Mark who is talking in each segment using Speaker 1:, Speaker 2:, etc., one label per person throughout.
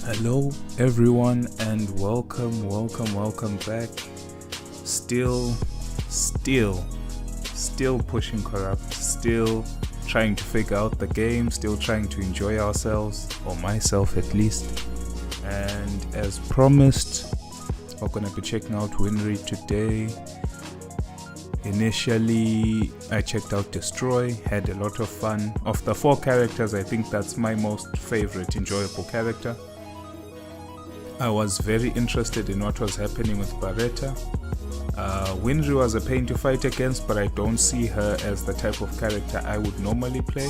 Speaker 1: Hello everyone and welcome back. Still pushing Coreupt, still trying to figure out the game, still trying to enjoy ourselves, or myself at least. And as promised, we're gonna be checking out Winry today. Initially, I checked out Destroy, had a lot of fun. Of the 4 characters, I think that's my most favorite enjoyable character. I was very interested in what was happening with Barretta. Winry was a pain to fight against, but I don't see her as the type of character I would normally play.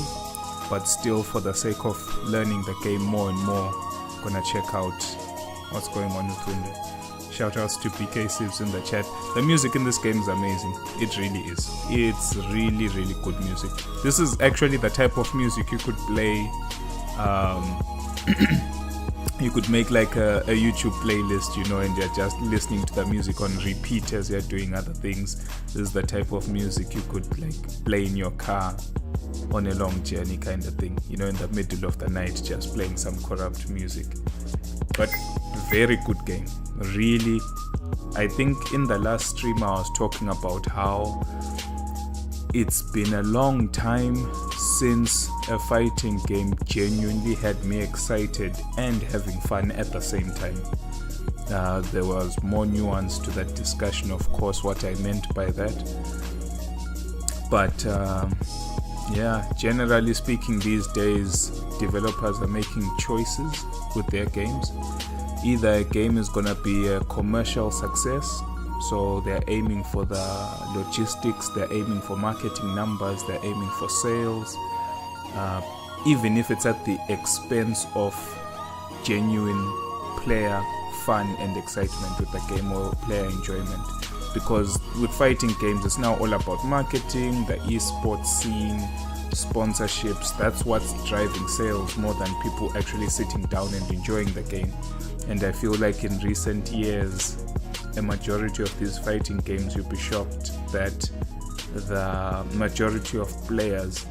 Speaker 1: But still, for the sake of learning the game more and more, gonna check out what's going on with Winry. Shoutouts to BK Sibs in the chat. The music in this game is amazing. It really is. It's really good music. This is actually the type of music you could play. You could make like a YouTube playlist, you know, and you're just listening to the music on repeat as you're doing other things. This is the type of music you could like play in your car on a long journey kind of thing, you know, in the middle of the night, just playing some Coreupt music. But very good game, really. I think in the last stream I was talking about how it's been a long time since a fighting game genuinely had me excited and having fun at the same time. There was more nuance to that discussion, of course, what I meant by that. But yeah, generally speaking, these days developers are making choices with their games. Either a game is gonna be a commercial success, so they're aiming for the logistics, they're aiming for marketing numbers, they're aiming for sales, even if it's at the expense of genuine player fun and excitement with the game or player enjoyment. Because with fighting games, it's now all about marketing, the esports scene, sponsorships. That's what's driving sales more than people actually sitting down and enjoying the game. And I feel like in recent years, a majority of these fighting games, you'll be shocked that the majority of players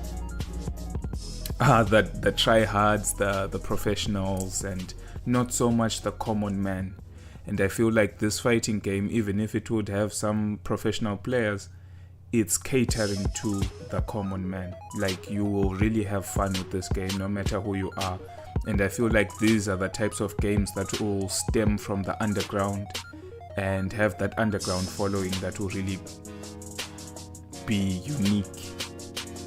Speaker 1: are the tryhards, the professionals, and not so much the common man. And I feel like this fighting game, even if it would have some professional players, it's catering to the common man. Like, you will really have fun with this game no matter who you are. And I feel like these are the types of games that will stem from the underground and have that underground following that will really be unique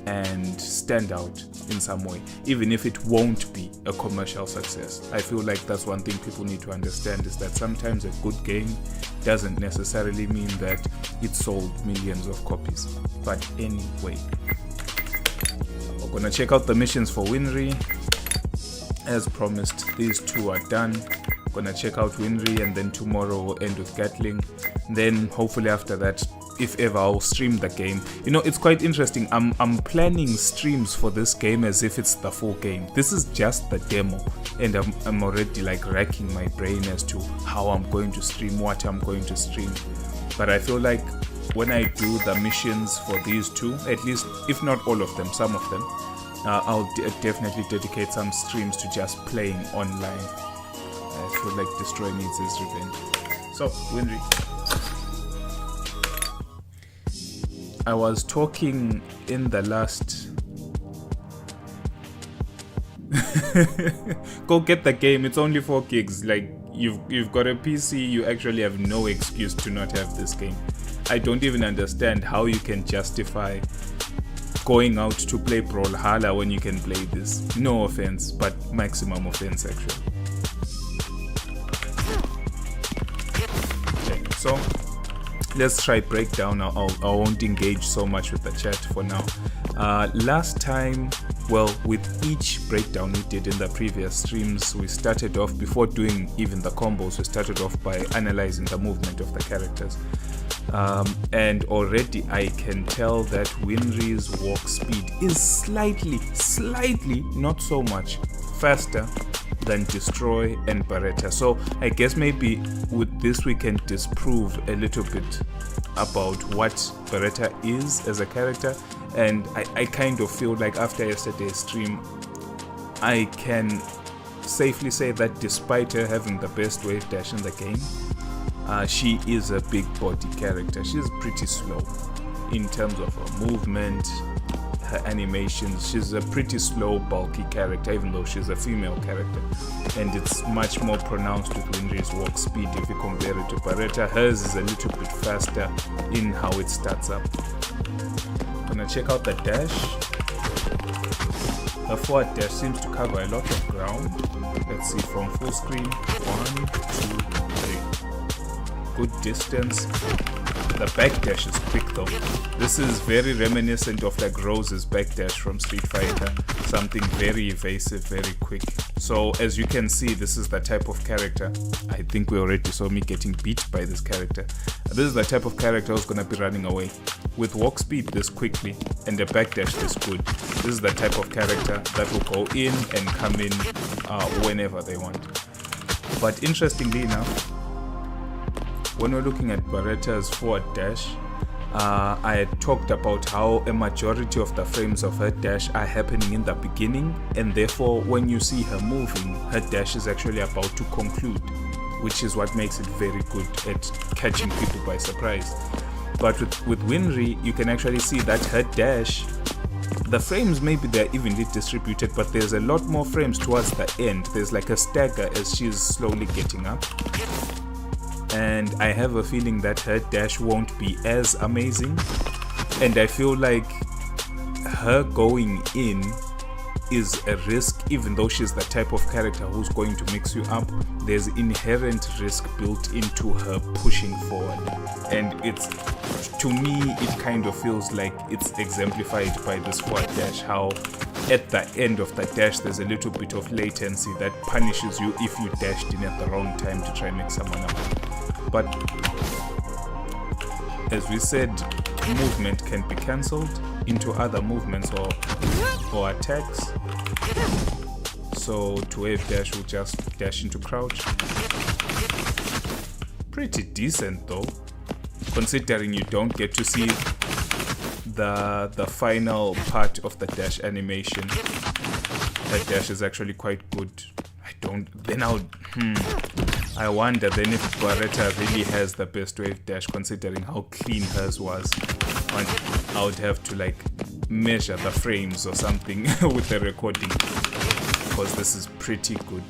Speaker 1: and stand out in some way, even if it won't be a commercial success. I feel like that's one thing people need to understand, is that sometimes a good game doesn't necessarily mean that it sold millions of copies. But anyway, we're gonna check out the missions for Winry. As promised, these 2 are done. Gonna check out Winry, and then tomorrow we'll end with Gatling. Then hopefully after that, if ever, I'll stream the game. You know, it's quite interesting. I'm planning streams for this game as if it's the full game. This is just the demo, and I'm already like racking my brain as to how I'm going to stream, what I'm going to stream. But I feel like when I do the missions for these two, at least, if not all of them, some of them, I'll definitely dedicate some streams to just playing online. I feel like Destroy needs his revenge. So, Winry. I was talking in the last... Go get the game, it's only 4 gigs. Like, you've got a PC, you actually have no excuse to not have this game. I don't even understand how you can justify going out to play Brawlhalla when you can play this. No offense, but maximum offense actually. Okay, so let's try breakdown. I won't engage so much with the chat for now. Last time, well, with each breakdown we did in the previous streams, we started off, before doing even the combos, we started off by analyzing the movement of the characters. And already I can tell that Winry's walk speed is slightly, not so much, faster than Destroy and Beretta. So I guess maybe with this we can disprove a little bit about what Beretta is as a character. And I kind of feel like after yesterday's stream, I can safely say that despite her having the best wave dash in the game, she is a big body character. She's pretty slow in terms of her movement, her animations. She's a pretty slow, bulky character, even though she's a female character. And it's much more pronounced with Winry's walk speed if you compare it to Beretta. Hers is a little bit faster in how it starts up. Gonna check out the dash. Her forward dash seems to cover a lot of ground. Let's see from full screen. 1, 2, 3. Good distance. The backdash is quick though. This is very reminiscent of like Rose's backdash from Street Fighter. Something very evasive, very quick. So as you can see, this is the type of character. I think we already saw me getting beat by this character. This is the type of character who's gonna be running away. With walk speed this quickly and a backdash this good, this is the type of character that will go in and come in whenever they want. But interestingly enough, when we're looking at Beretta's forward dash, I had talked about how a majority of the frames of her dash are happening in the beginning, and therefore when you see her moving, her dash is actually about to conclude, which is what makes it very good at catching people by surprise. But with Winry, you can actually see that her dash, the frames maybe they're evenly distributed, but there's a lot more frames towards the end. There's like a stagger as she's slowly getting up. And I have a feeling that her dash won't be as amazing, and I feel like her going in is a risk. Even though she's the type of character who's going to mix you up, there's inherent risk built into her pushing forward, and it's, to me, it kind of feels like it's exemplified by this forward dash, how at the end of the dash there's a little bit of latency that punishes you if you dashed in at the wrong time to try and mix someone up. But as we said, movement can be cancelled into other movements or attacks. So to wave dash, we'll just dash into crouch. Pretty decent though, considering you don't get to see the final part of the dash animation. That dash is actually quite good. I wonder then if Beretta really has the best wave dash, considering how clean hers was. I would have to like measure the frames or something with the recording, because this is pretty good.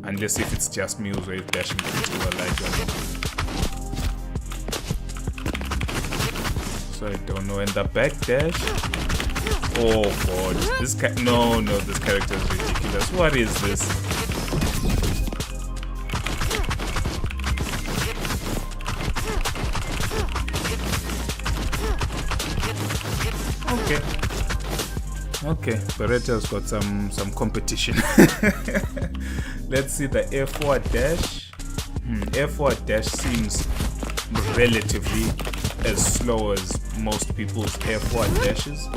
Speaker 1: Unless if it's just me who's wave dashing pretty well, I don't know. So I don't know. And the back dash, oh god, this this character is ridiculous. What is this? Okay, Beretta's got some competition. Let's see the air forward dash. Air forward dash seems relatively as slow as most people's air forward dashes,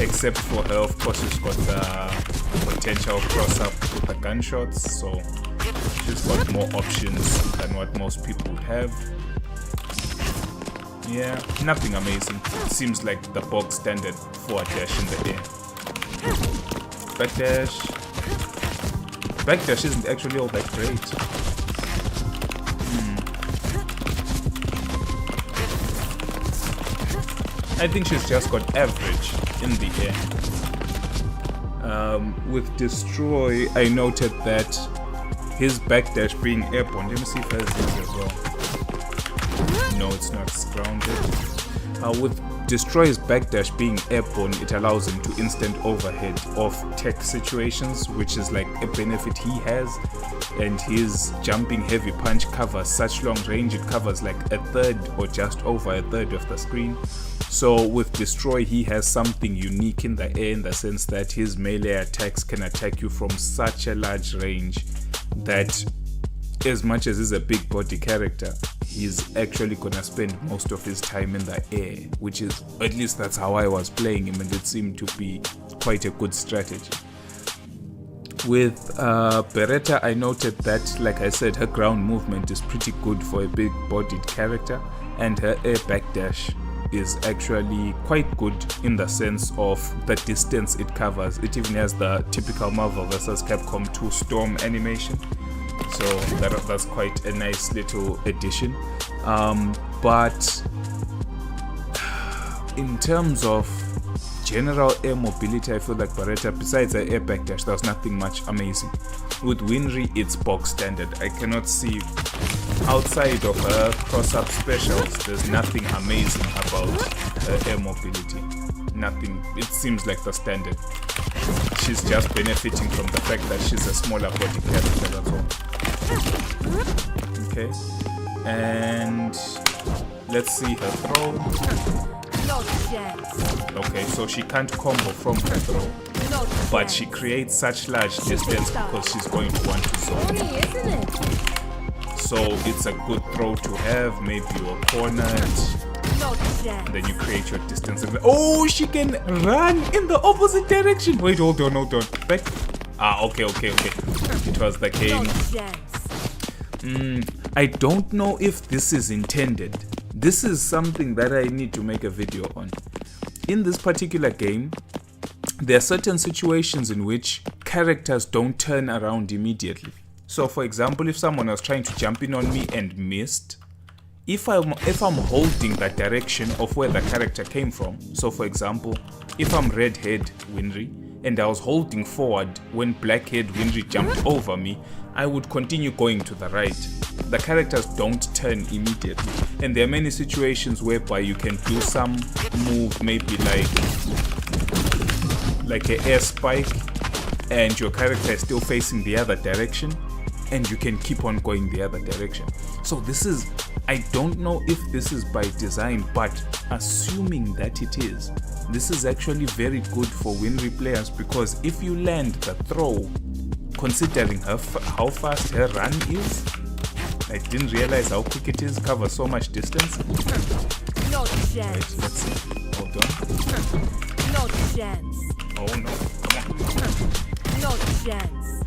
Speaker 1: except for her, of course. She's got the potential cross up with the gunshots, so she's got more options than what most people would have. Yeah, nothing amazing. It seems like the bog standard forward dash in the air. Backdash. Backdash isn't actually all that great. I think she's just got average in the air. With Destroy, I noted that his backdash being airborne. Let me see if it has this as well. No, it's not. It's grounded. With Destroy's backdash being airborne, it allows him to instant overhead off tech situations, which is like a benefit he has. And his jumping heavy punch covers such long range, it covers like a third or just over a third of the screen. So with Destroy, he has something unique in the air in the sense that his melee attacks can attack you from such a large range that as much as he's a big body character, he's actually gonna spend most of his time in the air, which is, at least that's how I was playing him, and it seemed to be quite a good strategy. With Beretta, I noted that, like I said, her ground movement is pretty good for a big bodied character, and her air backdash is actually quite good in the sense of the distance it covers. It even has the typical Marvel vs. Capcom 2 storm animation, so that's quite a nice little addition. But in terms of general air mobility, I feel like Beretta, besides the air backdash, there's nothing much amazing. With Winry, it's box standard. I cannot see, outside of her cross-up specials, there's nothing amazing about her air mobility. Nothing. It seems like the standard. She's just benefiting from the fact that she's a smaller body character, that's all. Okay. And let's see her throw. Okay, so she can't combo from her throw, but she creates such large distance because she's going to want to zone. So it's a good throw to have. Maybe you're cornered, and then you create your distance. Oh, she can run in the opposite direction. Wait, hold on. Back. Okay. It was the game. I don't know if this is intended. This is something that I need to make a video on. In this particular game, there are certain situations in which characters don't turn around immediately. So for example, if someone was trying to jump in on me and missed, if I'm holding the direction of where the character came from, so for example, if I'm red-haired Winry and I was holding forward when black-haired Winry jumped over me, I would continue going to the right. The characters don't turn immediately, and there are many situations whereby you can do some move, maybe like an air spike, and your character is still facing the other direction, and you can keep on going the other direction. So this is, I don't know if this is by design, but assuming that it is, this is actually very good for Winry players, because if you land the throw, considering how fast her run is, I didn't realize how quick it is, cover so much distance.
Speaker 2: No chance.
Speaker 1: Wait, let's see. Hold on.
Speaker 2: No chance.
Speaker 1: Oh no, come on.
Speaker 2: No chance.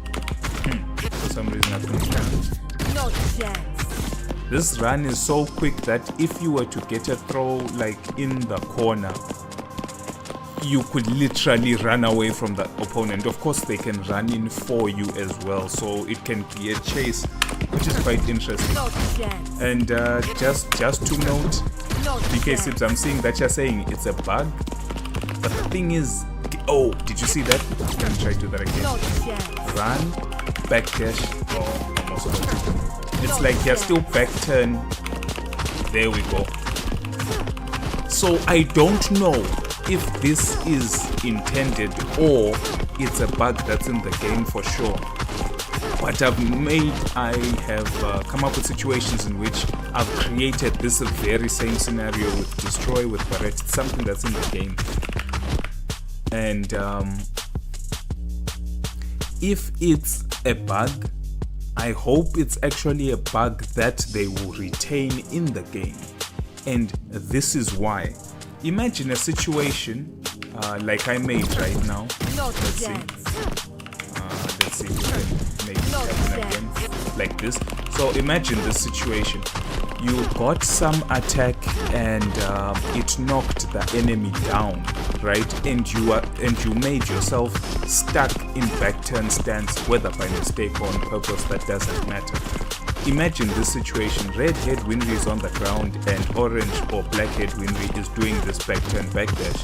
Speaker 1: For some reason I couldn't run.
Speaker 2: No chance.
Speaker 1: This run is so quick that if you were to get a throw like in the corner, you could literally run away from the opponent. Of course, they can run in for you as well, so it can be a chase, which is quite interesting.
Speaker 2: No chance.
Speaker 1: And just to note,
Speaker 2: No
Speaker 1: DK
Speaker 2: chance.
Speaker 1: Sips, I'm seeing that you're saying it's a bug, but the thing is, oh, did you see that? Let me try to do that again.
Speaker 2: No chance.
Speaker 1: Run, backdash, oh, almost got it. It's like you're still back turn. There we go. So I don't know if this is intended or it's a bug that's in the game for sure. But I have come up with situations in which I've created this very same scenario with Destroy, with Coreupt. It's something that's in the game. And if it's a bug, I hope it's actually a bug that they will retain in the game. And this is why. Imagine a situation like I made right now.
Speaker 2: No
Speaker 1: Let's see.
Speaker 2: chance.
Speaker 1: Let's see if we can make it happen again. Like this. So imagine this situation. you got some attack and it knocked the enemy down, right? And you made yourself stuck in back turn stance, whether by mistake or on purpose, that doesn't matter. Imagine this situation: red-haired Winry is on the ground and orange or black-haired Winry is doing this back turn backdash.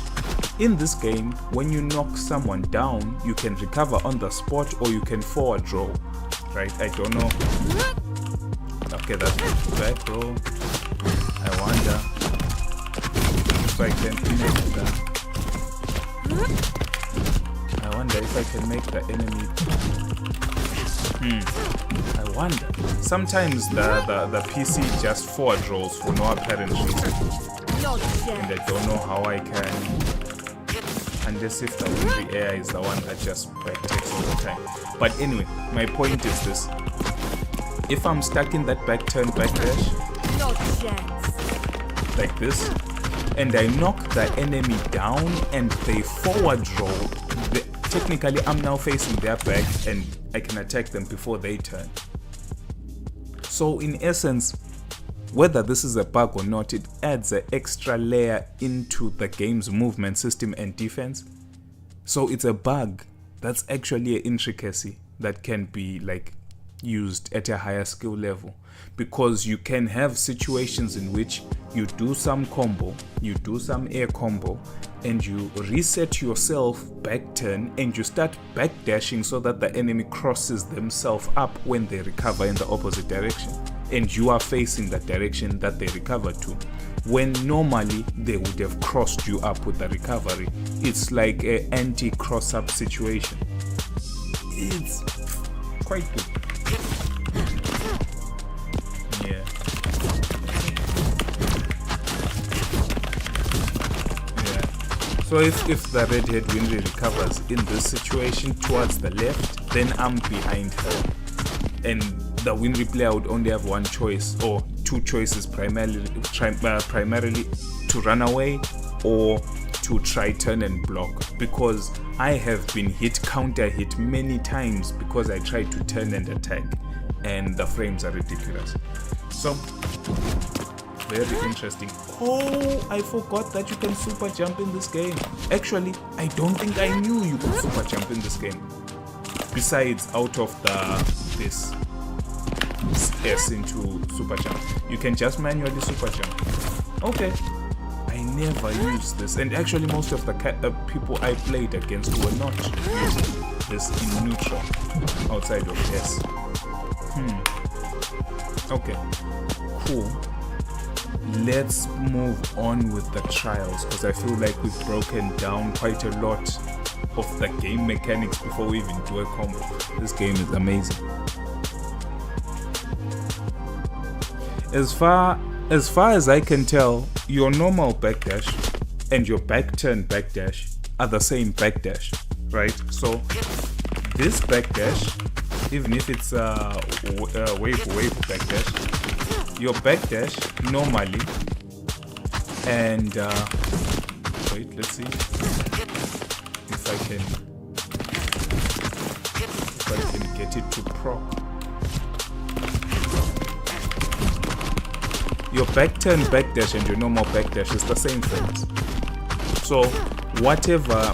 Speaker 1: In this game, when you knock someone down, you can recover on the spot or you can forward roll, right? I don't know. Okay, that's back roll. I wonder if I can make that. I wonder if I can make the enemy. I wonder. Sometimes the PC just forward rolls for no apparent reason. And I don't know how I can. Unless if the Winry AI is the one that just backtakes all the time. But anyway, my point is this. If I'm stuck in that back turn backdash, like this, and I knock the enemy down and they forward roll, technically I'm now facing their back and I can attack them before they turn. So in essence, whether this is a bug or not, it adds an extra layer into the game's movement system and defense. So it's a bug that's actually an intricacy that can be like used at a higher skill level, because you can have situations in which you do some combo, you do some air combo, and you reset yourself back turn and you start backdashing so that the enemy crosses themselves up when they recover in the opposite direction, and you are facing the direction that they recover to, when normally they would have crossed you up with the recovery. It's like an anti-cross up situation. It's quite good. Yeah. So if the red-haired Winry recovers in this situation towards the left, then I'm behind her. And the Winry player would only have one choice, or two choices, primarily to run away or to try turn and block, because I have been counter hit many times because I tried to turn and attack and the frames are ridiculous. So very interesting. Oh, I forgot that you can super jump in this game. Actually, I don't think I knew you could super jump in this game. Besides out of this S into super jump, you can just manually super jump. Okay, I never used this, and actually most of the people I played against were not using this in neutral outside of S. Okay, cool. Let's move on with the trials, because I feel like we've broken down quite a lot of the game mechanics before we even do a combo. This game is amazing. As far as I can tell, your normal backdash and your back turn backdash are the same backdash, right? So this backdash, even if it's a wave backdash, your backdash normally, and wait, let's see if I can get it to proc. Your back turn backdash and your normal backdash is the same frames. So whatever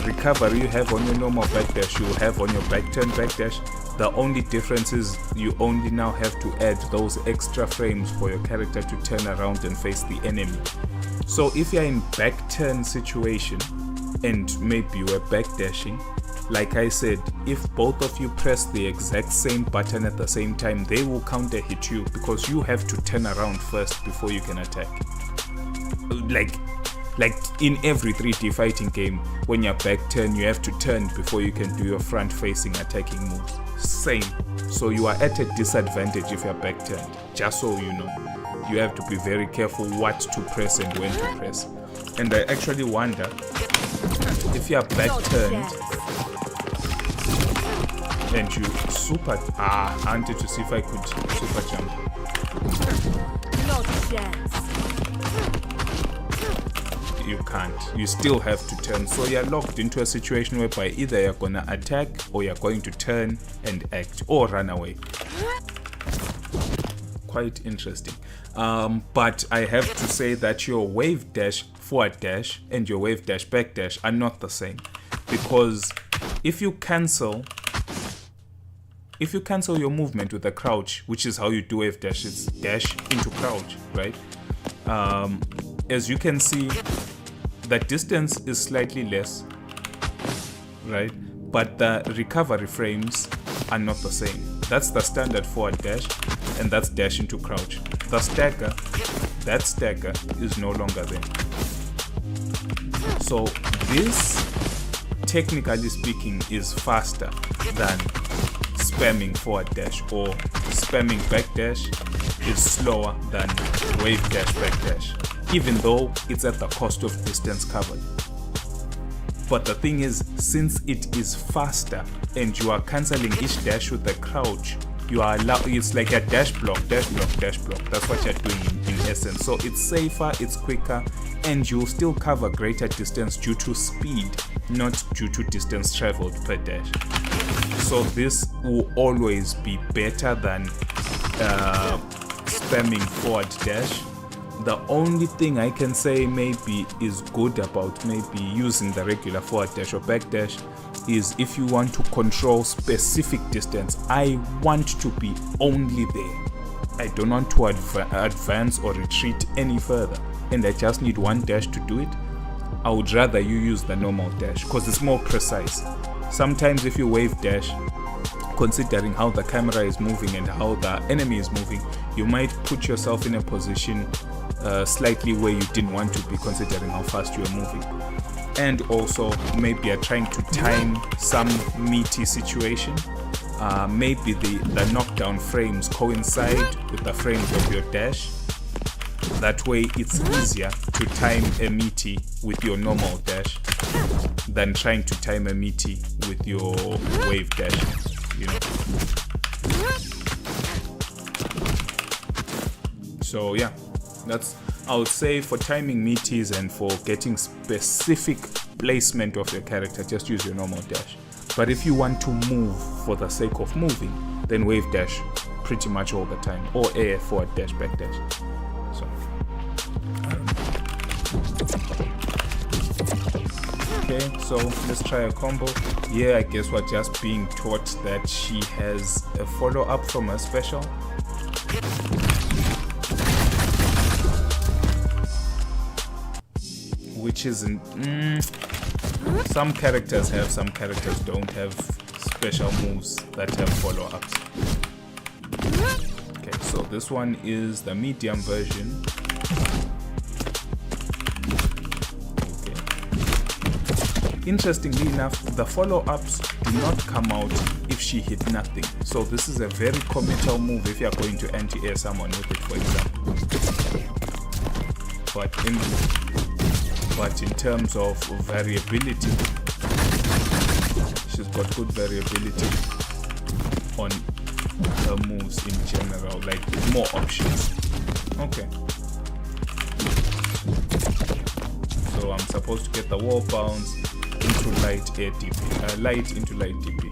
Speaker 1: recovery you have on your normal backdash, you have on your back turn backdash. The only difference is you only now have to add those extra frames for your character to turn around and face the enemy. So if you're in back turn situation and maybe you were backdashing, like I said, if both of you press the exact same button at the same time, they will counter hit you because you have to turn around first before you can attack. Like in every 3D fighting game, when you're back turn, you have to turn before you can do your front facing attacking moves. Same. So you are at a disadvantage if you're back turned, just so you know. You have to be very careful what to press and when to press. And I actually wonder if you're back turned and you super I wanted to see if I could super jump.
Speaker 2: No chance.
Speaker 1: You can't. You still have to turn. So you're locked into a situation whereby either you're gonna attack or you're going to turn and act or run away. quite interesting. But I have to say that your wave dash, forward dash, and your wave dash, back dash are not the same, because if you cancel your movement with a crouch, which is how you do wave dash, it's dash into crouch, right? As you can see, the distance is slightly less, right? But the recovery frames are not the same. That's the standard forward dash, and that's dash into crouch. The stagger, that stagger is no longer there. So this, technically speaking, is faster than spamming forward dash, or spamming back dash is slower than wave dash, back dash, even though it's at the cost of distance covered. But the thing is, since it is faster and you are cancelling each dash with the crouch, you are allowed, it's like a dash block, dash block, dash block. That's what you're doing in essence. So it's safer, it's quicker, and you'll still cover greater distance due to speed, not due to distance traveled per dash. So this will always be better than spamming forward dash. The only thing I can say maybe is good about maybe using the regular forward dash or back dash is if you want to control specific distance. I want to be only there. I don't want to advance or retreat any further, and I just need one dash to do it. I would rather you use the normal dash because it's more precise. Sometimes if you wave dash, considering how the camera is moving and how the enemy is moving, you might put yourself in a position slightly where you didn't want to be, considering how fast you are moving. And also maybe you're trying to time some meaty situation. Maybe the knockdown frames coincide with the frames of your dash. That way it's easier to time a meaty with your normal dash than trying to time a meaty with your wave dash, you know. So yeah, that's, I would say, for timing meaties and for getting specific placement of your character, just use your normal dash. But if you want to move for the sake of moving, then wave dash pretty much all the time, or air forward dash, back dash. So okay, so let's try a combo. Yeah, I guess we're just being taught that she has a follow-up from her special. Which isn't... some characters have, some characters don't have special moves that have follow-ups. Okay, so this one is the medium version. Interestingly enough, the follow-ups do not come out if she hit nothing. So this is a very committal move if you are going to anti-air someone with it, for example. But in terms of variability, she's got good variability on her moves in general, like more options. Okay. So I'm supposed to get the wall bounce into light air DP, light into light DP.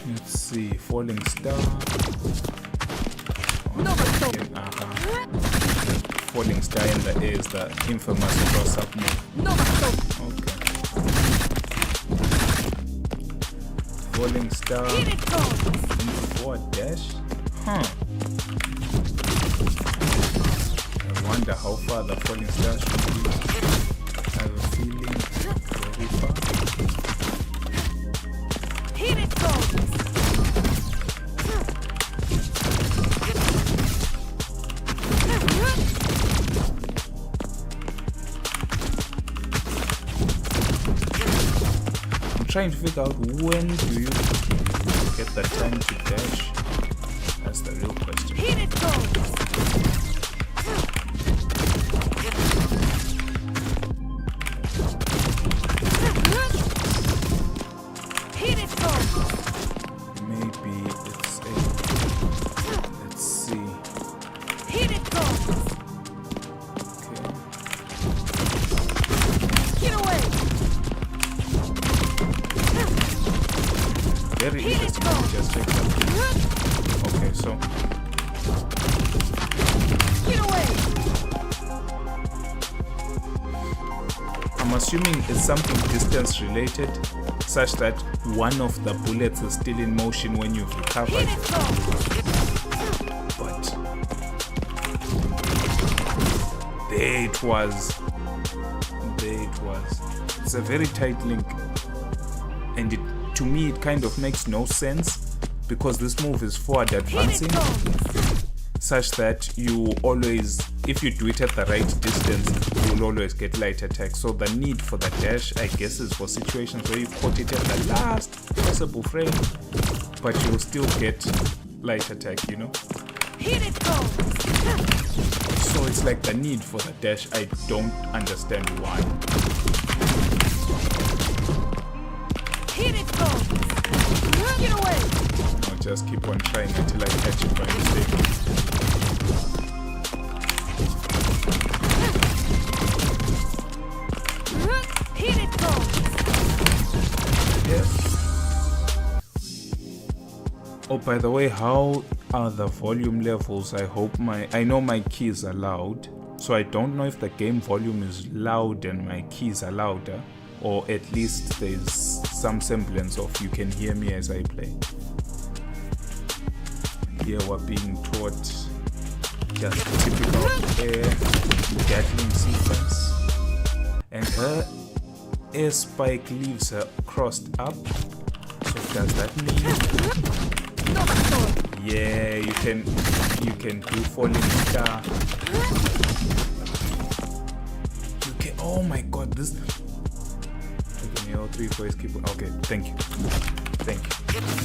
Speaker 1: Let's see, falling star. Falling star in the air is the infamous cross-up move. Okay. Falling star into forward dash. I wonder how far the falling star should be. I have a feeling very far.
Speaker 2: Here it goes.
Speaker 1: I'm trying to figure out when do you get the time to dash. That's the real question.
Speaker 2: Here it goes.
Speaker 1: Maybe it's a... Let's see.
Speaker 2: Here it goes.
Speaker 1: Okay.
Speaker 2: Get away.
Speaker 1: assuming it's something distance related, such that one of the bullets is still in motion when you've recovered.
Speaker 2: Hit it go.
Speaker 1: But there it was. It's a very tight link, and to me it kind of makes no sense, because this move is forward advancing, such that you always, if you do it at the right distance, you will always get light attack. So the need for the dash, I guess, is for situations where you caught it at the last possible frame, but you will still get light attack, you know.
Speaker 2: Hit it go.
Speaker 1: So it's like the need for the dash, I don't understand why.
Speaker 2: Hit it go. Get away.
Speaker 1: I'll just keep on trying until I catch it by mistake.
Speaker 2: Hit it go.
Speaker 1: Yes. Oh, by the way, how are the volume levels? I know my keys are loud, so I don't know if the game volume is loud and my keys are louder, or at least there's some semblance of you can hear me as I play. Here we're being taught just typical air Gatling sequence, and her air spike leaves her crossed up. So does that mean, yeah, you can do falling star. You can, oh my god, this. Okay, 3 boys keep. Okay, thank you.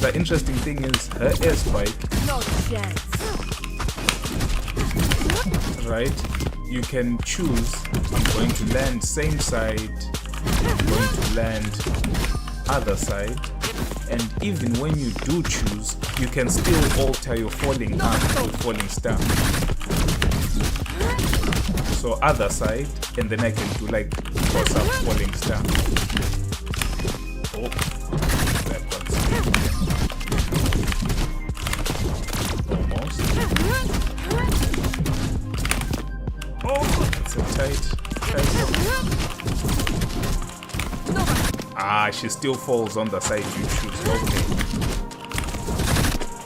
Speaker 1: The interesting thing is her air spike.
Speaker 2: No chance.
Speaker 1: Right? You can choose. I'm going to land same side. I'm going to land other side. And even when you do choose, you can still alter your falling arm to falling star. So other side, and then I can do like cross up falling star. Oh, that one's almost. Oh, it's a tight one. Ah, she still falls on the side you choose. Okay.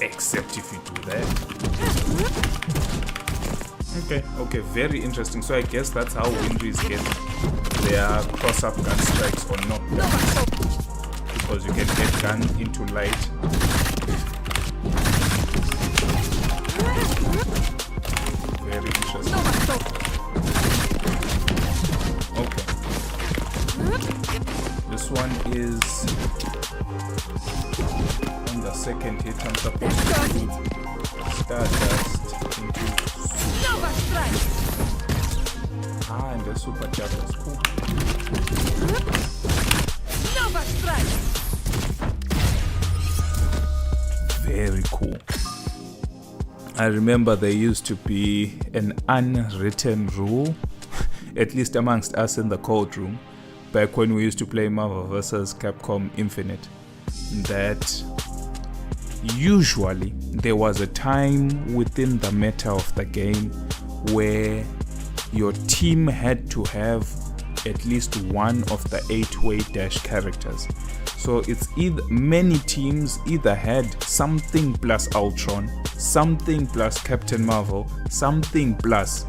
Speaker 1: Except if you do that. Okay, very interesting. So I guess that's how Winrys get their cross-up gun strikes or knockdowns. Because you can get gun into light. Very interesting. Okay. This one is on the second hit. I'm supposed to do Stardust into and the super jab is cool. Very cool. I remember there used to be an unwritten rule, at least amongst us in the code room, back when we used to play Marvel vs. Capcom Infinite, that usually there was a time within the meta of the game where your team had to have at least one of the 8-way dash characters. So it's either many teams either had something plus Ultron, something plus Captain Marvel, something plus,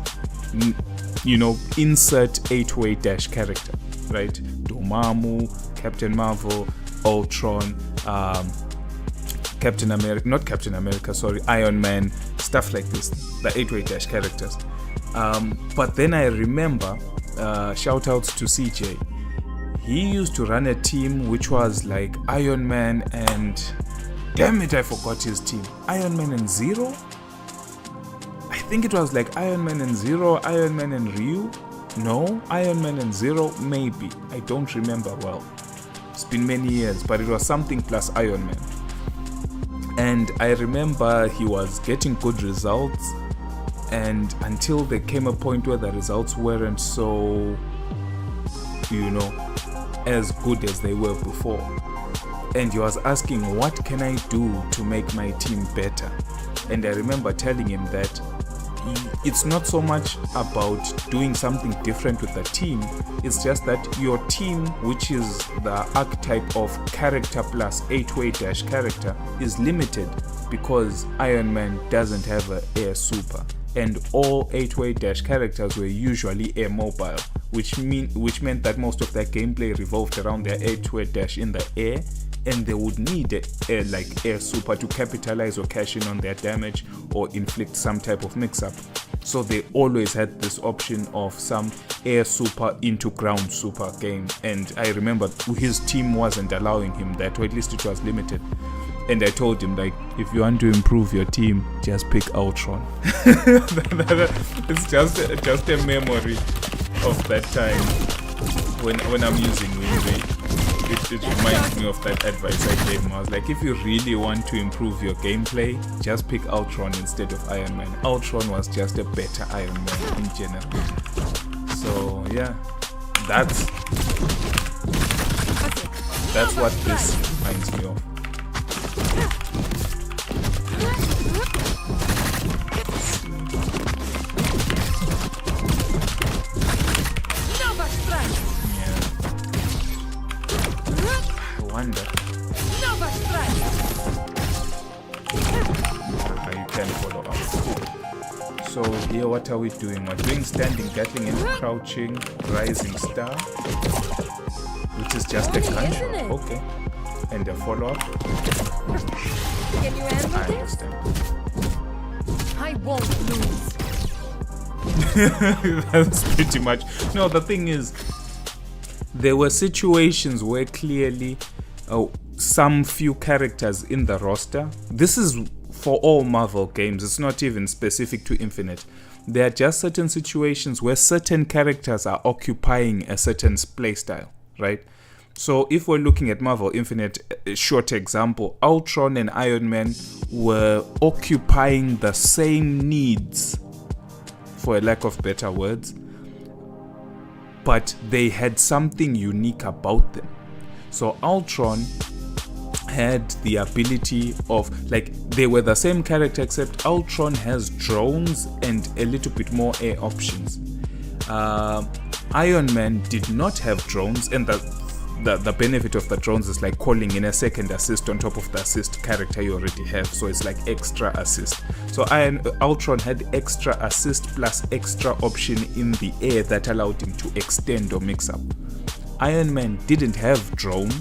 Speaker 1: insert 8-way dash character, right? Dormammu, Captain Marvel, Ultron, Iron Man, stuff like this, the 8-way dash characters. But then I remember, shout outs to CJ, he used to run a team which was like Iron Man and, damn it, I forgot his team. Iron Man and Zero? I think it was like Iron Man and Zero, Iron Man and Ryu? No, Iron Man and Zero, maybe. I don't remember well. It's been many years, but it was something plus Iron Man. And I remember he was getting good results, and until there came a point where the results weren't so, as good as they were before. And he was asking, what can I do to make my team better? And I remember telling him that it's not so much about doing something different with the team. It's just that your team, which is the archetype of character plus 8-way dash character, is limited because Iron Man doesn't have an air super, and all 8-way dash characters were usually air mobile, which meant that most of their gameplay revolved around their 8-way dash in the air, and they would need like air super to capitalize or cash in on their damage or inflict some type of mix-up. So they always had this option of some air super into ground super game, and I remember his team wasn't allowing him that, or at least it was limited. And I told him, like, if you want to improve your team, just pick Ultron. It's just a memory of that time when I'm using Winry. It reminds me of that advice I gave him. I was like, if you really want to improve your gameplay, just pick Ultron instead of Iron Man. Ultron was just a better Iron Man in general. So yeah, that's what this reminds me of. Wonder how you can follow up. So here, what are we doing? We're doing standing, gatling, and crouching, rising star, which is just a gunshot. Okay, and a follow-up.
Speaker 2: Can you handle
Speaker 1: I
Speaker 2: this?
Speaker 1: understand.
Speaker 2: I won't lose.
Speaker 1: That's pretty much. No, the thing is, there were situations where clearly some few characters in the roster, this is for all Marvel games, it's not even specific to Infinite. There are just certain situations where certain characters are occupying a certain playstyle, right? So if we're looking at Marvel Infinite, a short example, Ultron and Iron Man were occupying the same needs, for a lack of better words, but they had something unique about them. So Ultron had the ability of, like, they were the same character except Ultron has drones and a little bit more air options. Iron Man did not have drones, and the benefit of the drones is like calling in a second assist on top of the assist character you already have, so it's like extra assist. So Ultron had extra assist plus extra option in the air that allowed him to extend or mix up. Iron Man didn't have drone,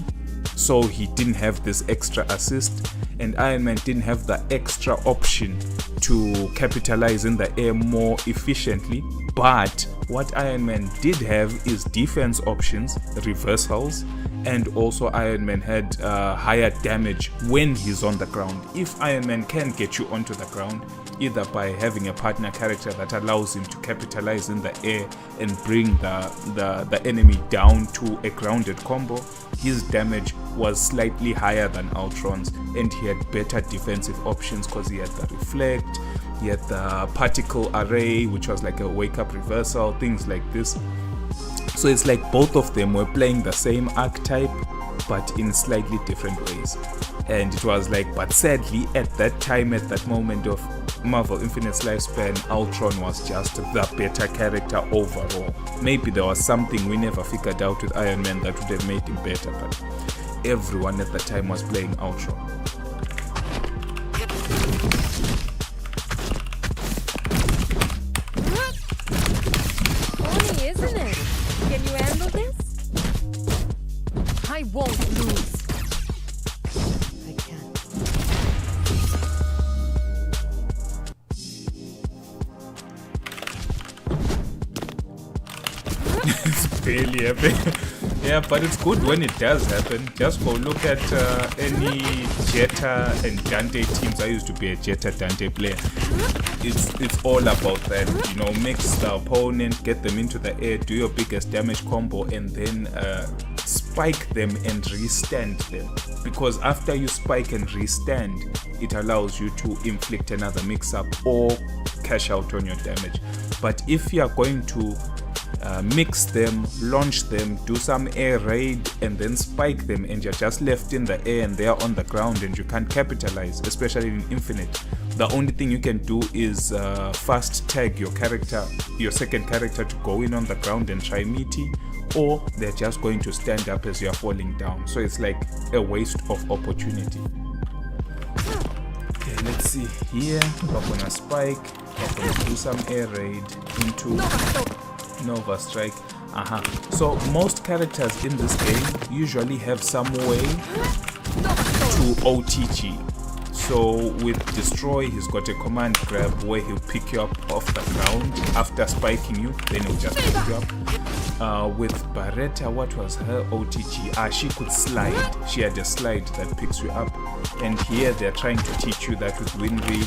Speaker 1: so he didn't have this extra assist, and Iron Man didn't have the extra option to capitalize in the air more efficiently. But what Iron Man did have is defense options, reversals, and also Iron Man had higher damage when he's on the ground. If Iron Man can get you onto the ground, either by having a partner character that allows him to capitalize in the air and bring the enemy down to a grounded combo, his damage was slightly higher than Ultron's, and he had better defensive options because he had the reflect, he had the particle array, which was like a wake up reversal, things like this. So it's like both of them were playing the same archetype but in slightly different ways. And it was like, but sadly at that time, at that moment of Marvel Infinite's lifespan, Ultron was just the better character overall. Maybe there was something we never figured out with Iron Man that would have made him better, but everyone at the time was playing Ultron.
Speaker 2: Funny, isn't it? Can you handle this? I won't lose. I can't.
Speaker 1: It's barely happening. Yeah, but it's good when it does happen. Just go look at any Jetta and Dante teams. I used to be a Jetta Dante player. It's all about that, you know, mix the opponent, get them into the air, do your biggest damage combo, and then spike them and restand them. Because after you spike and restand, it allows you to inflict another mix-up or cash out on your damage. But if you are going to mix them, launch them, do some air raid, and then spike them, and you're just left in the air and they're on the ground and you can't capitalize, especially in Infinite, The only thing you can do is fast tag your character, your second character, to go in on the ground and try meaty, or they're just going to stand up as you're falling down. So it's like a waste of opportunity. Okay, let's see here. We're gonna spike. We're gonna do some air raid into Nova Strike. So most characters in this game usually have some way to OTG. So with Destroy, he's got a command grab where he'll pick you up off the ground after spiking you, then he'll just pick you up. With Barretta, what was her OTG? She could slide. She had a slide that picks you up. And here they're trying to teach you that with Winry,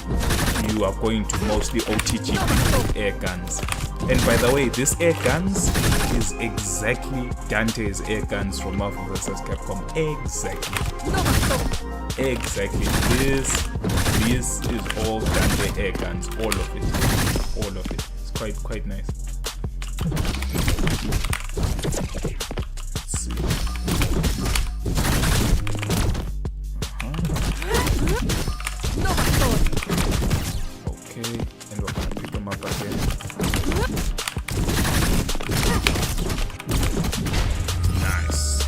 Speaker 1: you are going to mostly OTG people with air guns. And by the way, this air guns is exactly Dante's air guns from Marvel vs. Capcom. Exactly. This is all Dante air guns. All of it. All of it. It's quite nice. Let's see. Okay, and we're gonna pick them up again. Nice.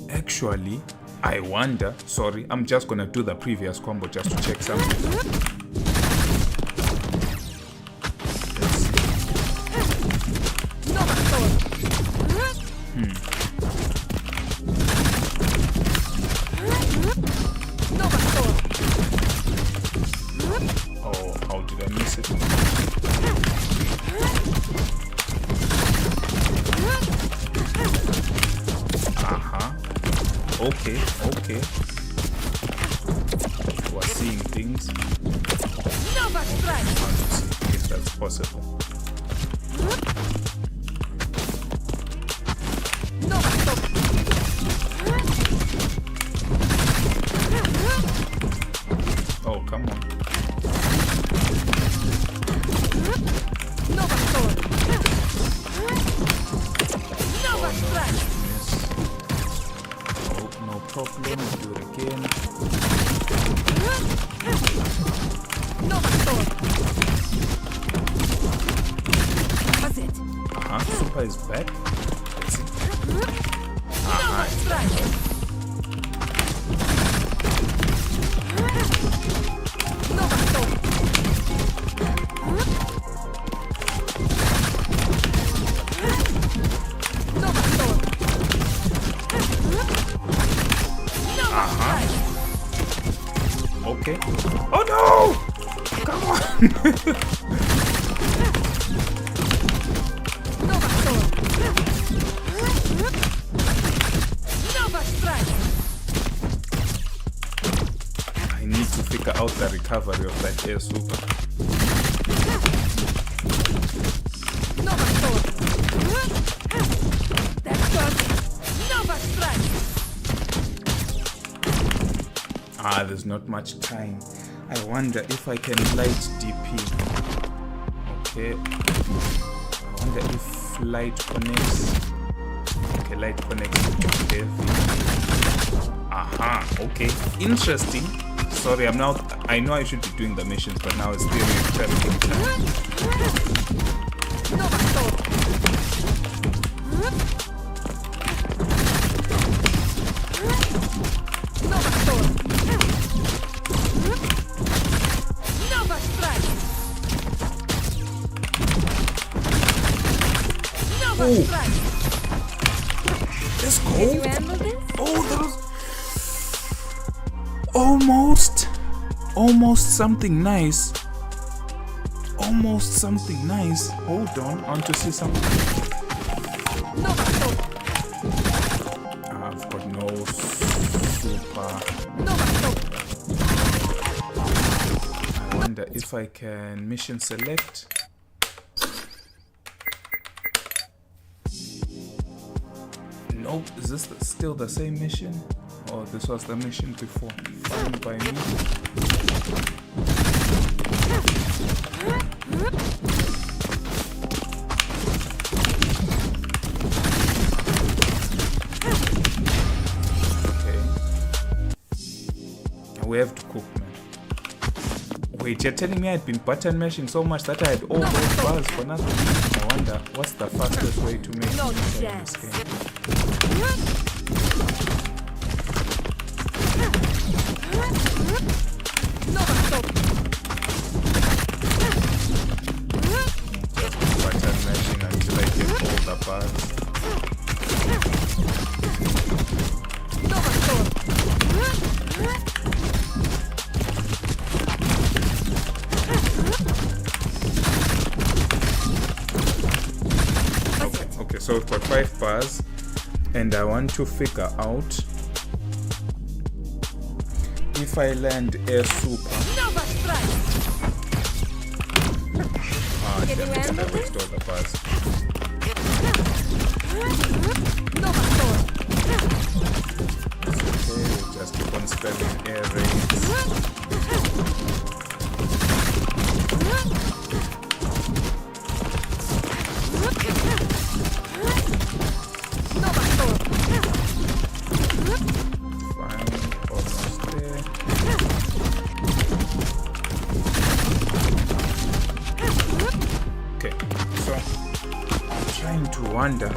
Speaker 1: Actually, I wonder. Sorry, I'm just gonna do the previous combo just to check something. Let's see. Oh, how did I miss it? Okay. We're seeing things. I want to see if that's possible. Oh, come on. No problem, we'll do it again. Super is back. Let's see. It's back. Okay. Oh no! Come on! I need to figure out the recovery of that air super. There's not much time. I wonder if I can light DP. Okay. I wonder if light connects. Okay, light connects to heavy. Okay. Interesting. Sorry, I know I should be doing the missions, but now it's still interesting. Let's go.
Speaker 2: Did you handle this?
Speaker 1: Oh, that was almost something nice. Almost something nice. Hold on, I want to see something. I've got no super. I wonder if I can mission select. Nope, is this still the same mission? Oh, this was the mission before. Fine by me. Okay. we have to cook, man. Wait, you're telling me I'd been button mashing so much that I had all those bars for nothing? I wonder, what's the fastest way to make
Speaker 2: No
Speaker 1: this
Speaker 2: chance.
Speaker 1: game? Button mashing until I get all the bars. Okay, so we've got 5 bars, and I want to figure out if I land air super. Ah,
Speaker 2: Can you
Speaker 1: damn it,
Speaker 2: handle
Speaker 1: I waste all the bars. Okay, we'll just keep on spamming air raids. Fine, almost there. Okay, so I'm trying to wonder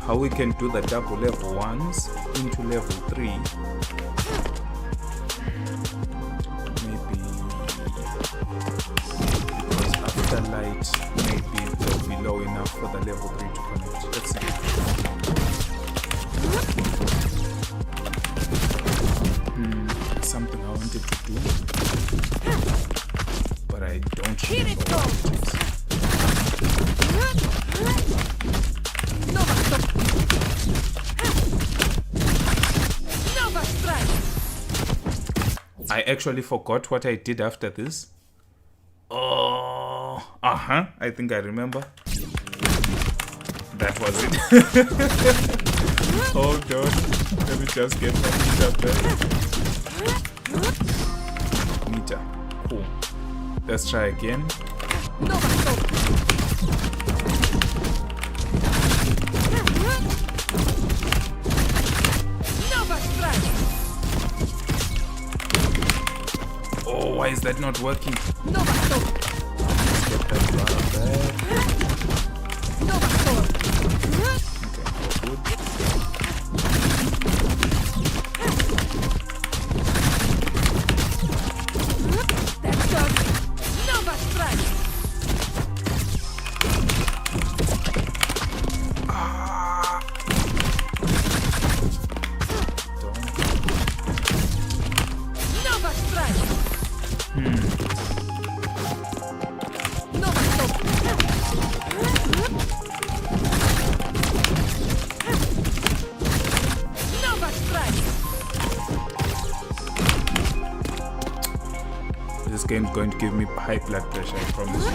Speaker 1: how we can do the double level 1s into level 3. Maybe because after light, maybe they'll be low enough for the level 3 to connect. Let's see. Something I wanted to do, but I don't remember what it is. I actually forgot what I did after this. Oh, I think I remember. That was it. Hold on. Let me just get my meter back. Meter. Cool. Let's try again. Oh, why is that not working? Let's get that bar back. Okay, good. This game's going to give me high blood pressure, I promise you.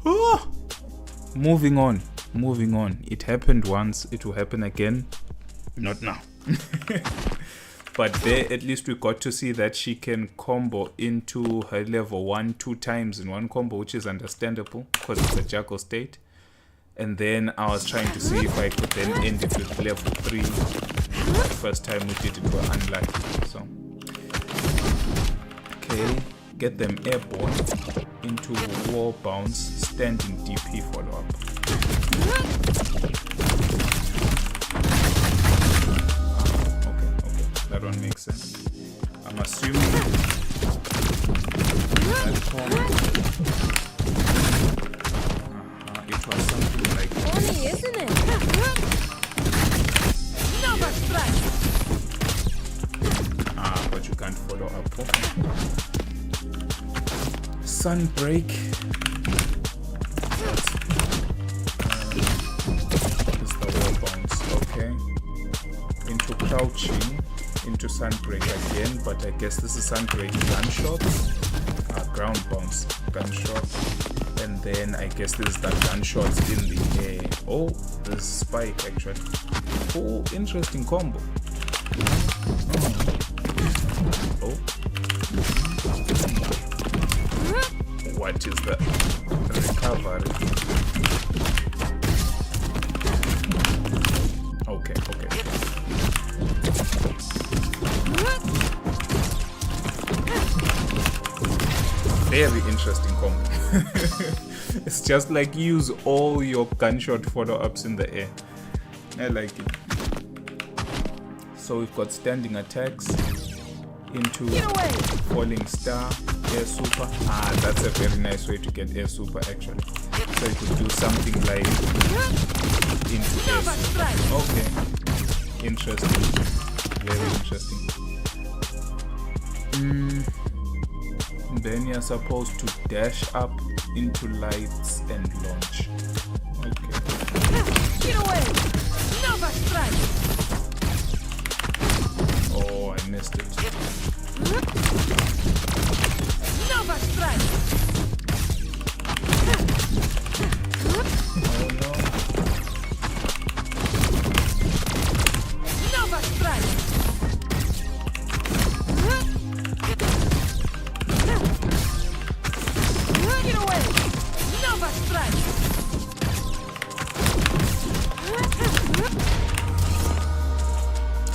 Speaker 1: Oh! Moving on. It happened once, it will happen again. Not now. But there, at least we got to see that she can combo into her level 1 2 times in one combo, which is understandable because it's a juggle state. And then I was trying to see if I could then end it with level 3. The first time we did it, we were unlucky. So, okay, get them airborne into wall bounce, standing DP follow up. That one makes sense. I'm assuming that combo. It was something like this.
Speaker 2: Funny, isn't it?
Speaker 1: But you can't follow up. Sunbreak. Is the wall bounce, okay? Into crouching. Into Sunbreak again, but I guess this is Sunbreak gunshots. Ground bounce gunshot. And then I guess this is the gunshots in the air. Oh, this is Spike actually. Oh, interesting combo. Oh. What is the recovery? Okay. Very interesting combo. It's just like use all your gunshot follow-ups in the air. I like it. So we've got standing attacks into falling star, air super. That's a very nice way to get air super actually. So you could do something like into air super. Okay. Interesting. Very interesting. Then you're supposed to dash up into lights and launch. Okay.
Speaker 2: Get away! Nova strike!
Speaker 1: Oh, I missed it.
Speaker 2: Nova strike!
Speaker 1: Oh no.
Speaker 2: Nova strike! Get away! Nova strike!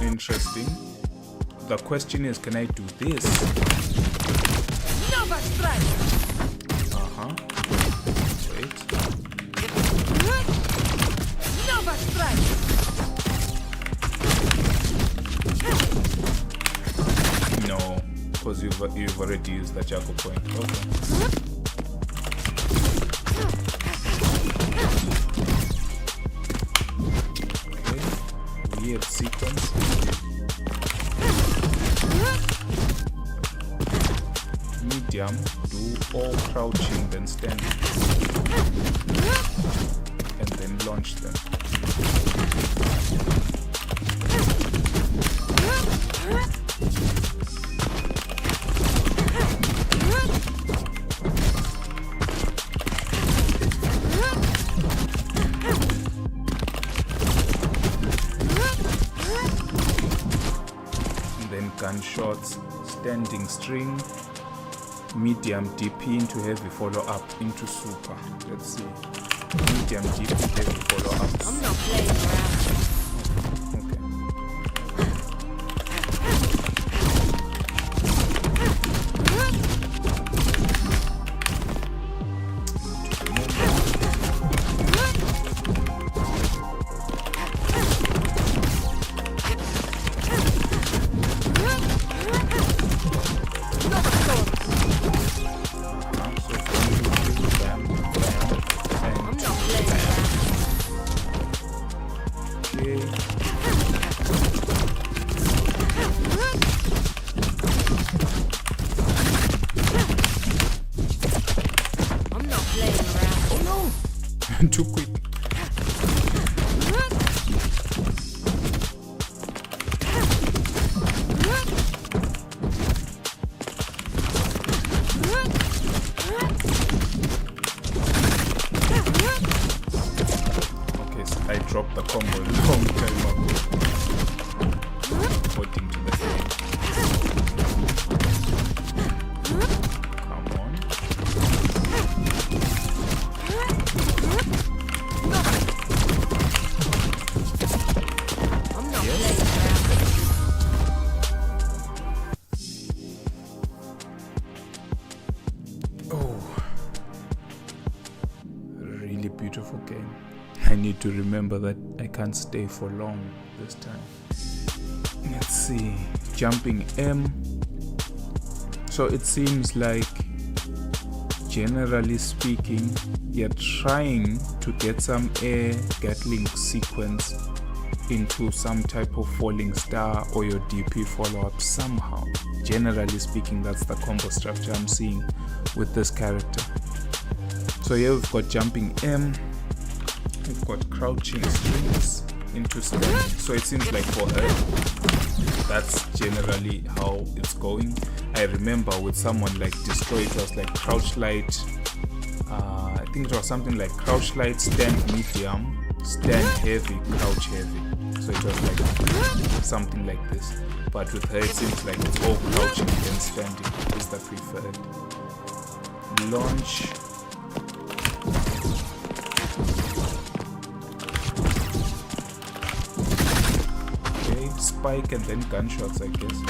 Speaker 1: Interesting. The question is, can I do this?
Speaker 2: Nova strike!
Speaker 1: Wait.
Speaker 2: Nova strike!
Speaker 1: No, because you've already used the Jaco point. Okay. Weird sequence. Medium, do all crouching, then standing. And then launch them. And then gunshots, standing string, medium DP into heavy follow up into super. Let's see. Medium DP heavy follow up.
Speaker 2: I'm not playing around.
Speaker 1: Okay. Too quick. Okay, so I dropped the combo a long time ago. According to the game. Come on. Beautiful game. I need to remember that I can't stay for long this time. Let's see. Jumping M. So it seems like, generally speaking, you're trying to get some air Gatling sequence into some type of falling star or your DP follow-up somehow. Generally speaking, that's the combo structure I'm seeing with this character. So here we've got jumping M, we've got crouching strings into standing. So it seems like for her, that's generally how it's going. I remember with someone like Destroy, it was like crouch light, I think it was something like crouch light, stand medium, stand heavy, crouch heavy. So it was like something like this. But with her it seems like it's all crouching and standing is the preferred. Launch. Okay, spike and then gunshots, I guess.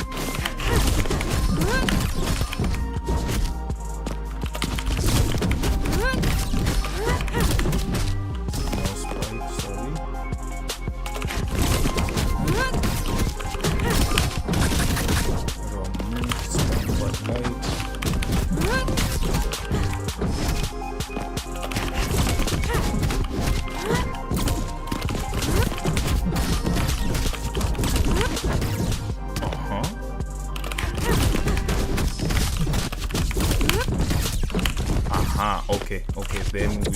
Speaker 1: Okay, then we do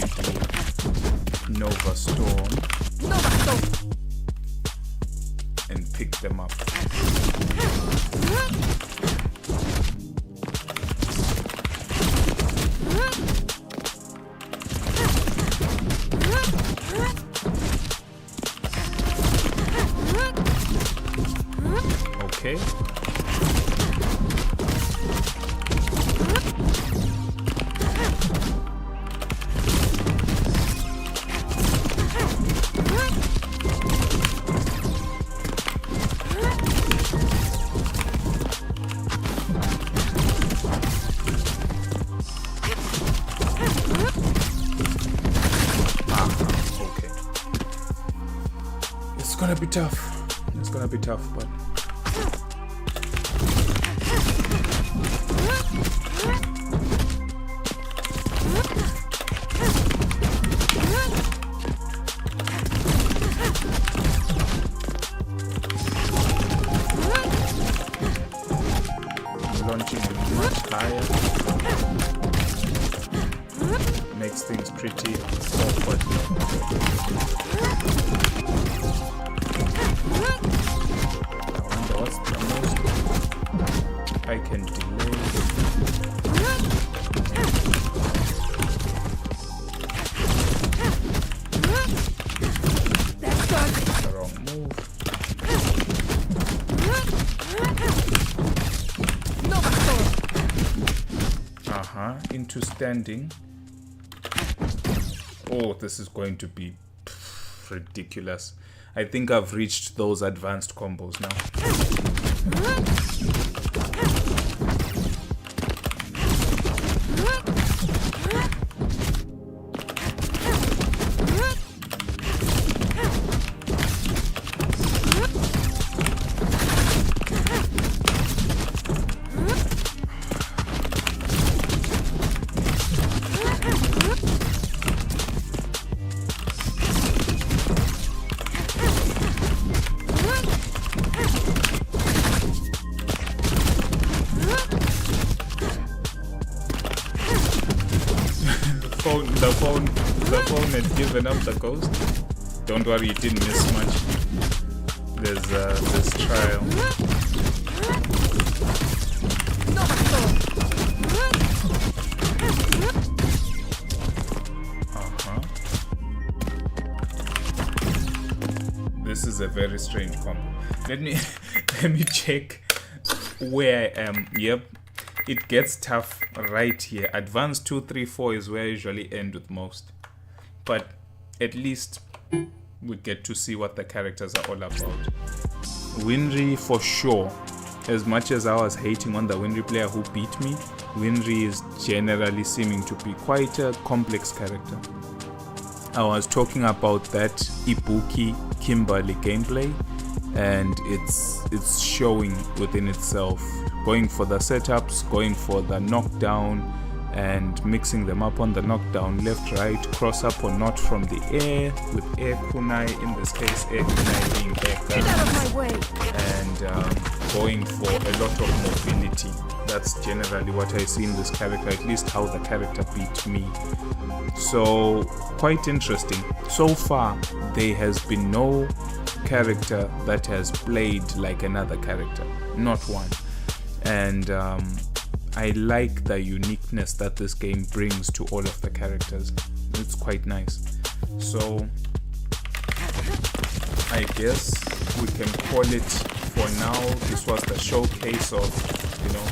Speaker 1: Nova Storm and pick them up. Okay. It's gonna be tough. It's gonna be tough, but launching much higher makes things pretty awkward. What's the most I can delay? The wrong move. Into standing. Oh, this is going to be ridiculous. I think I've reached those advanced combos now. The phone had given up the ghost. Don't worry, it didn't miss much. There's this trial. This is a very strange combo. Let me check where I am. Yep. It gets tough right here. Advanced 2, 3, 4 is where I usually end with most. But at least we get to see what the characters are all about. Winry for sure. As much as I was hating on the Winry player who beat me, Winry is generally seeming to be quite a complex character. I was talking about that Ibuki Kimberly gameplay, and it's showing within itself. Going for the setups, going for the knockdown, and mixing them up on the knockdown, left, right, cross up or not from the air, with air kunai, in this case air kunai being air gun, and going for a lot of mobility. That's generally what I see in this character, at least how the character beat me. So quite interesting. So far there has been no character that has played like another character, not one. And I like the uniqueness that this game brings to all of the characters. It's quite nice. So I guess we can call it for now. This was the showcase of,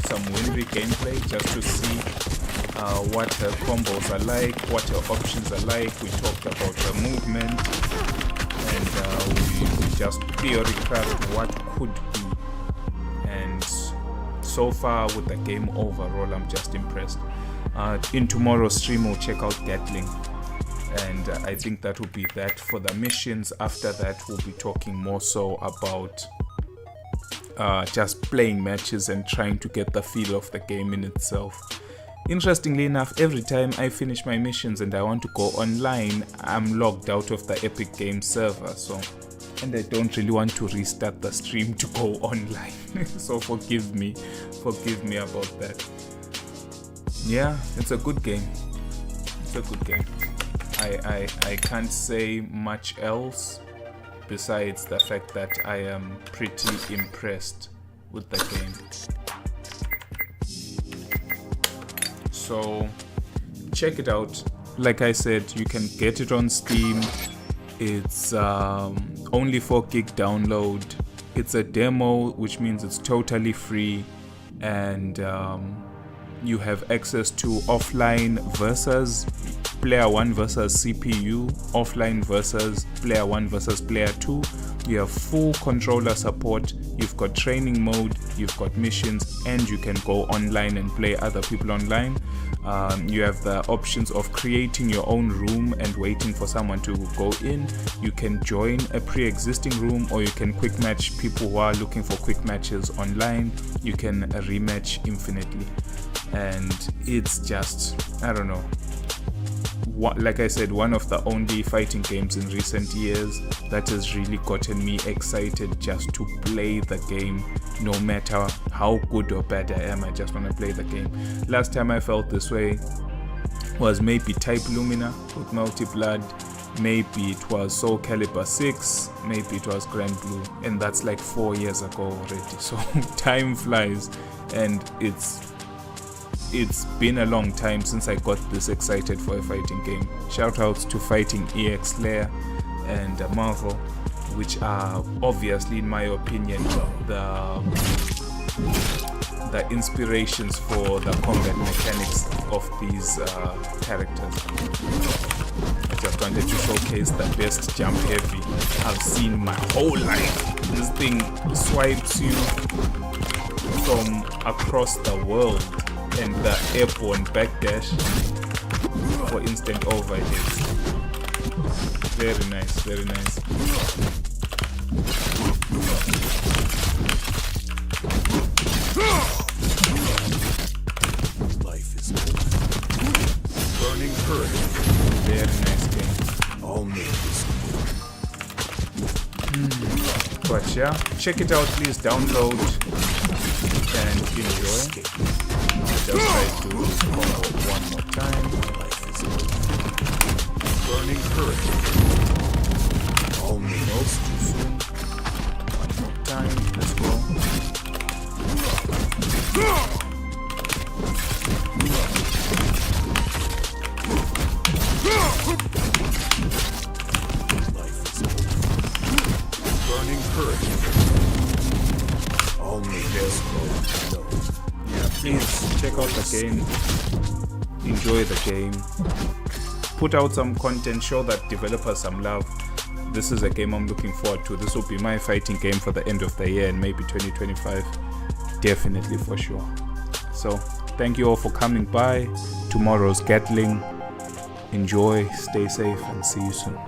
Speaker 1: some Winry gameplay, just to see what her combos are like, what her options are like. We talked about her movement, and we just theorized what could be. And so far with the game overall, I'm just impressed. In tomorrow's stream, we'll check out Gatling, and I think that will be that for the missions. After that, we'll be talking more so about just playing matches and trying to get the feel of the game in itself. Interestingly enough, every time I finish my missions and I want to go online, I'm logged out of the Epic Games server, and I don't really want to restart the stream to go online. So forgive me about that. Yeah, it's a good game. It's a good game. I can't say much else besides the fact that I am pretty impressed with the game. So check it out. Like I said, you can get it on Steam. It's only 4 gig download. It's a demo, which means it's totally free, and you have access to offline versus player 1 versus CPU, offline versus player 1 versus player 2. You have full controller support, you've got training mode, you've got missions, and you can go online and play other people online. You have the options of creating your own room and waiting for someone to go in. You can join a pre-existing room, or you can quick match people who are looking for quick matches online. You can rematch infinitely, and it's just, I don't know, like I said, one of the only fighting games in recent years that has really gotten me excited just to play the game. No matter how good or bad I am, I just want to play the game. Last time I felt this way was maybe Type Lumina with Multi Blood, maybe it was Soul Calibur 6, maybe it was Grand Blue, and that's like 4 years ago already. So time flies, and it's been a long time since I got this excited for a fighting game. Shoutouts to Fighting EX Layer and Marvel, which are obviously, in my opinion, the inspirations for the combat mechanics of these characters. I just wanted to showcase the best jump heavy I've seen my whole life. This thing swipes you from across the world, and the airborne backdash for instant overheads. Very nice, very nice.
Speaker 3: Life is burning hurt.
Speaker 1: Very nice game.
Speaker 3: All names.
Speaker 1: But yeah, check it out, please. Download and enjoy. Just try to combo one more time.
Speaker 3: Life is burning hurt. All names.
Speaker 1: Too soon. One more time. Let's go.
Speaker 3: Life is burning hurt. All names.
Speaker 1: Yeah, please check out the game. Enjoy the game. Put out some content. Show that developers some love. This is a game I'm looking forward to. This will be my fighting game for the end of the year and maybe 2025. Definitely, for sure. So, thank you all for coming by. Tomorrow's Gatling. Enjoy, stay safe, and see you soon.